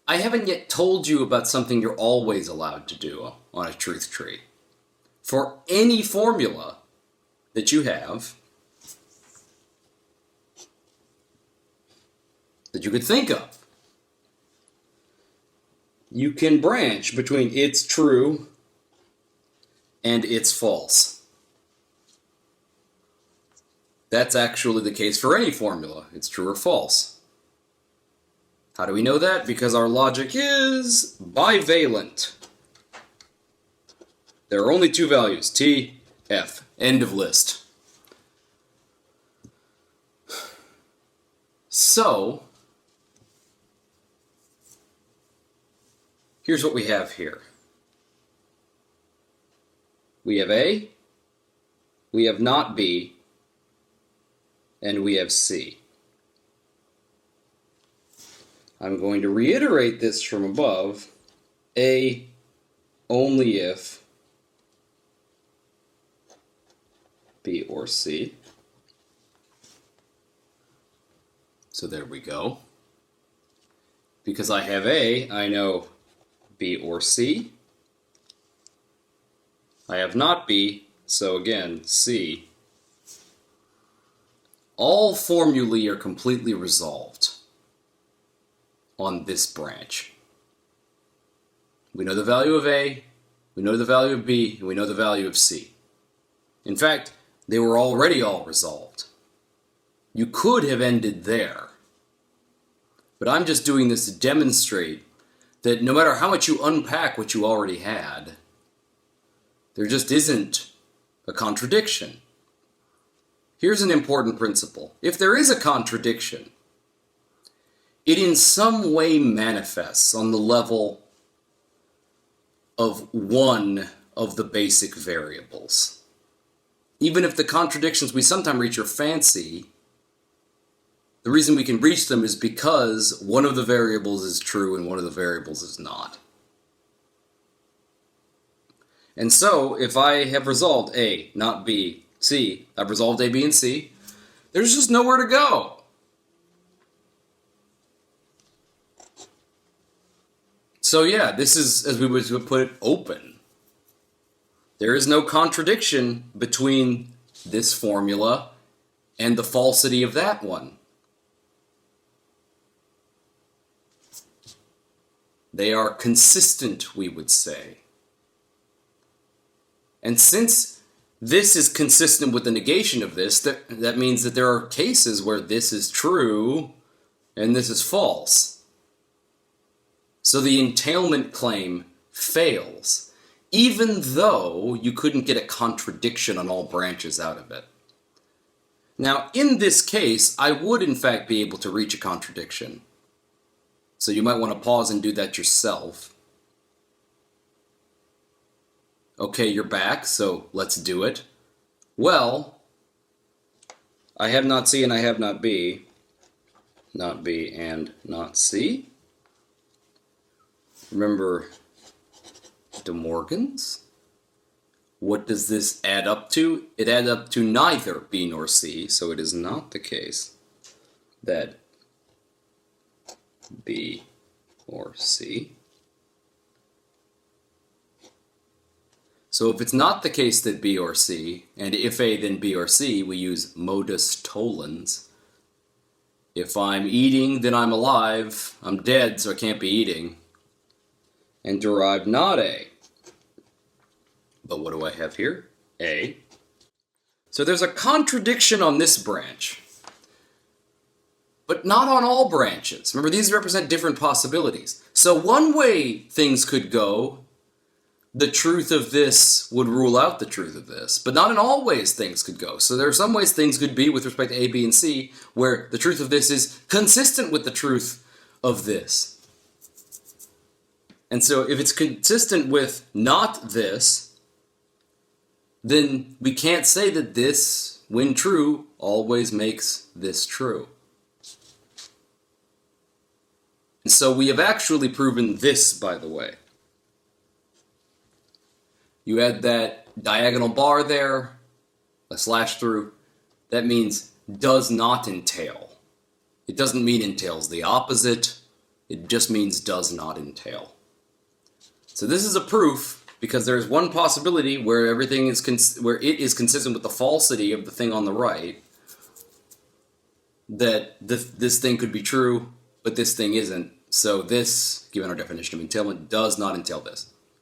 I haven't yet told you about something you're always allowed to do on a truth tree. For any formula that you have, that you could think of, you can branch between it's true and it's false. That's actually the case for any formula. It's true or false. How do we know that? Because our logic is bivalent. There are only two values, T, F. End of list. So, here's what we have here. We have A, we have not B, and we have C. I'm going to reiterate this from above. A only if B or C. So there we go. Because I have A, I know B or C. I have not B, so again, C. All formulae are completely resolved on this branch. We know the value of A, we know the value of B, and we know the value of C. In fact, they were already all resolved. You could have ended there. But I'm just doing this to demonstrate that no matter how much you unpack what you already had, there just isn't a contradiction. Here's an important principle. If there is a contradiction, it in some way manifests on the level of one of the basic variables. Even if the contradictions we sometimes reach are fancy, the reason we can reach them is because one of the variables is true and one of the variables is not. And so, if I have resolved A, not B, C, I've resolved A, B, and C, there's just nowhere to go. So yeah, this is, as we would put it, open. There is no contradiction between this formula and the falsity of that one. They are consistent, we would say. And since this is consistent with the negation of this, that means that there are cases where this is true and this is false. So the entailment claim fails, even though you couldn't get a contradiction on all branches out of it. Now, in this case, I would in fact be able to reach a contradiction. So you might want to pause and do that yourself. Okay, you're back, so let's do it. Well, I have not C and I have not B. Not B and not C. Remember De Morgan's? What does this add up to? It adds up to neither B nor C, so it is not the case that B or C. So if it's not the case that B or C, and if A then B or C, we use modus tollens. If I'm eating, then I'm alive. I'm dead, so I can't be eating. And derive not A. But what do I have here? A. So there's a contradiction on this branch, but not on all branches. Remember, these represent different possibilities. So one way things could go, the truth of this would rule out the truth of this, but not in all ways things could go. So there are some ways things could be with respect to A, B, and C, where the truth of this is consistent with the truth of this. And so if it's consistent with not this, then we can't say that this, when true, always makes this true. And so we have actually proven this, by the way. You add that diagonal bar there, a slash through, that means does not entail. It doesn't mean entails the opposite. It just means does not entail. So this is a proof because there is one possibility where everything is where it is consistent with the falsity of the thing on the right, that this thing could be true, but this thing isn't. So this, given our definition of entailment, does not entail this.